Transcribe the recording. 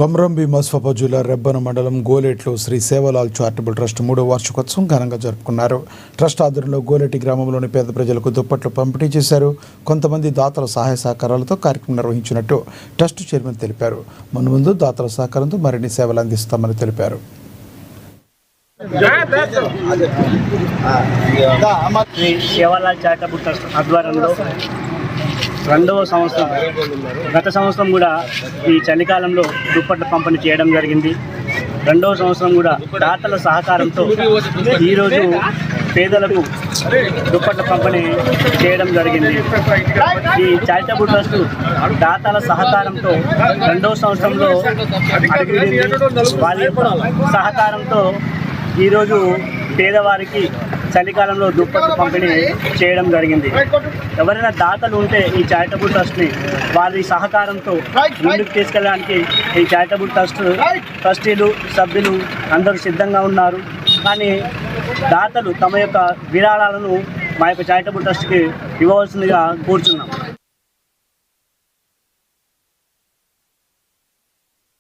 Komaram Bheem municipal జిల్లా రెబ్బన మండలం గోలేట్లో Shri Sevalal charitable trust 3వ వార్షికోత్సవం ఘనంగా జరుపుకున్నారు. ట్రస్ట్ ఆధ్వర్యంలో గోలేటి గ్రామంలోని పేద ప్రజలకు దుప్పట్లు పంపిణీ చేశారు. కొంతమంది దాతల సహాయ సహకారాలతో కార్యక్రమం నిర్వహించినట్టు ట్రస్ట్ చైర్మన్ తెలిపారు. మున్ముందు దాతల సహకారంతో మరిన్ని సేవలు అందిస్తామని తెలిపారు. సేవలాల్ చారిటబుల్ ట్రస్ట్ ఆధ్వర్యంలో 2వ సంవత్సరం గత సంవత్సరం కూడా ఈ చలికాలంలో దుప్పట్ల పంపిణీ చేయడం జరిగింది. 2వ సంవత్సరం కూడా దాతల సహకారంతో ఈరోజు పేదలకు దుప్పట్ల పంపిణీ చేయడం జరిగింది. ఈ చారిటబుల్ ట్రస్ట్ దాతల సహకారంతో 2వ సంవత్సరంలో వారి సహకారంతో ఈరోజు పేదవారికి చలికాలంలో దుప్పట్లు పంపిణీ చేయడం జరిగింది. ఎవరైనా దాతలు ఉంటే ఈ చారిటబుల్ ట్రస్ట్ని వారి సహకారంతో ముందుకు తీసుకెళ్ళడానికి ఈ చారిటబుల్ ట్రస్టీలు సభ్యులు అందరూ సిద్ధంగా ఉన్నారు. కానీ దాతలు తమ యొక్క విరాళాలను మా యొక్క చారిటబుల్ ట్రస్ట్కి ఇవ్వవలసిందిగా కోరుచున్నాం.